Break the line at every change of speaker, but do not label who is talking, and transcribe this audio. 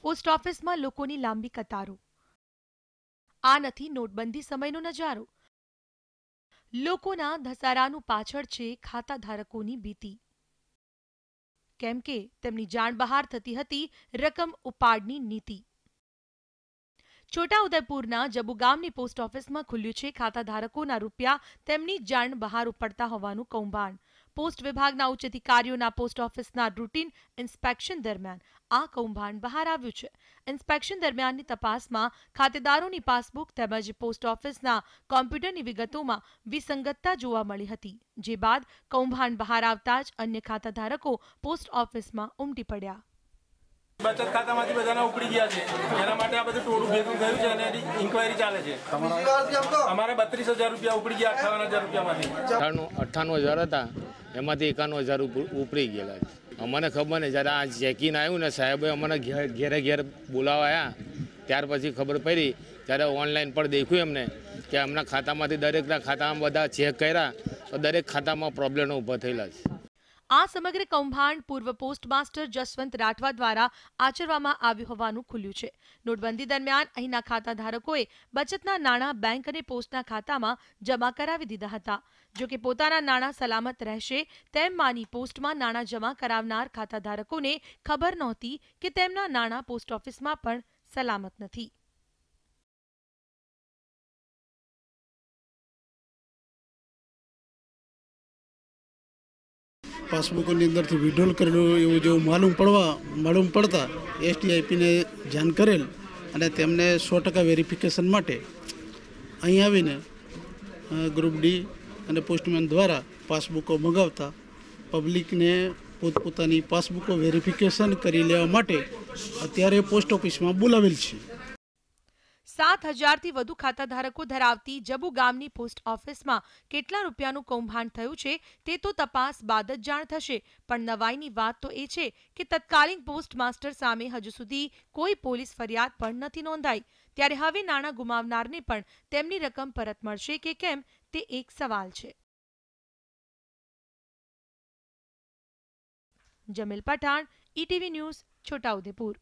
Post ઓફિસમાં લોકોની લાંબી કતારો। આ નથી નોટબંધી સમયનો નજારો। લોકોના ધસારાનું પાછળ છે ખાતાધારકોની ભીતિ, કેમ કે તેમની જાણ બહાર થતી હતી રકમ ઉપાડની નીતિ। છોટાઉદેપુરના જબુ ગામની પોસ્ટ ઓફિસમાં ખુલ્યું છે ખાતાધારકોના રૂપિયા તેમની જાણ બહાર ઉપડતા હોવાનું કૌભાંડ। પોસ્ટ વિભાગના ઉચ્ચ અધિકારીઓના પોસ્ટ ઓફિસના રૂટીન ઇન્સ્પેક્શન દરમિયાન આ કૌભાંડ બહાર આવ્યું છે। ઇન્સ્પેક્શન દરમિયાનની તપાસમાં ખાતેદારોની પાસબુક તેમજ પોસ્ટ ઓફિસના કોમ્પ્યુટરની વિગતોમાં વિસંગતતા જોવા મળી હતી, જે બાદ કૌભાંડ બહાર આવતા જ અન્ય ખાતાધારકો પોસ્ટ ઓફિસમાં ઉમટી પડ્યા।
बचत खाता में बधाना उपड़ी गया है, एना माटे आ बधुं टोळुं भेगुं थयुं छे अने एनी इन्क्वायरी चाले छे। अमारे 32,000 रुपया उपड़ी गया 58,000 रुपया मांथी
98,000 हता, एमांथी 91,000 उपड़ी गेला छे। अमने खबर नहीं, जरा आ चेकिंग आव्युं ने साहेबे अमने घेरे घेर बोलावाया, त्यार पछी खबर पड़ी, त्यारे ऑनलाइन पर देख्युं एमने के अमना खातामांथी दरेकना खातामां बधा चेक कर्या तो दरेक खातामां प्रॉब्लम ऊभा थयेला छे।
આ સમગ્ર કૌભાંડ પૂર્વ પોસ્ટ માસ્ટર જસવંત રાઠવા દ્વારા આચરવામાં આવ્યું હોવાનું ખુલ્યું છે। નોટબંધી દરમિયાન અહીંના ખાતાધારકોએ બચતના નાણાં બેંક અને પોસ્ટના ખાતામાં જમા કરાવી દીધા હતા। જો કે પોતાના નાણાં સલામત રહેશે તેમ માની પોસ્ટમાં નાણાં જમા કરાવનાર ખાતાધારકોને ખબર નહોતી કે તેમના નાણાં પોસ્ટ ઓફિસમાં પણ સલામત નથી।
પાસબુકોની અંદરથી વિડ્રોલ કરેલું એવું જેવું માલુમ પડતા એસટીઆઈપીને જાણ કરેલ અને તેમને 100% વેરિફિકેશન માટે અહીં આવીને ગ્રુપ ડી અને પોસ્ટમેન દ્વારા પાસબુકો મંગાવતા પબ્લિકને પોતપોતાની પાસબુકો વેરિફિકેશન કરી લેવા માટે અત્યારે પોસ્ટ ઓફિસમાં બોલાવેલ છે।
7,000થી વધુ ખાતાધારકો ધરાવતી જબુ ગામની પોસ્ટ ઓફિસમાં કેટલા રૂપિયાનું કૌભાંડ થયું છે તે તો તપાસ બાદ જ જાણ થશે, પણ નવાઈની વાત તો એ છે કે તત્કાલીન પોસ્ટ માસ્ટર સામે હજુ સુધી કોઈ પોલીસ ફરિયાદ પણ નથી નોંધાઈ। ત્યારે હવે નાણાં ગુમાવનારને પણ તેમની રકમ પરત મળશે કે કેમ તે એક સવાલ છે। Jameel Pathan, ETV news, Chhota Udepur.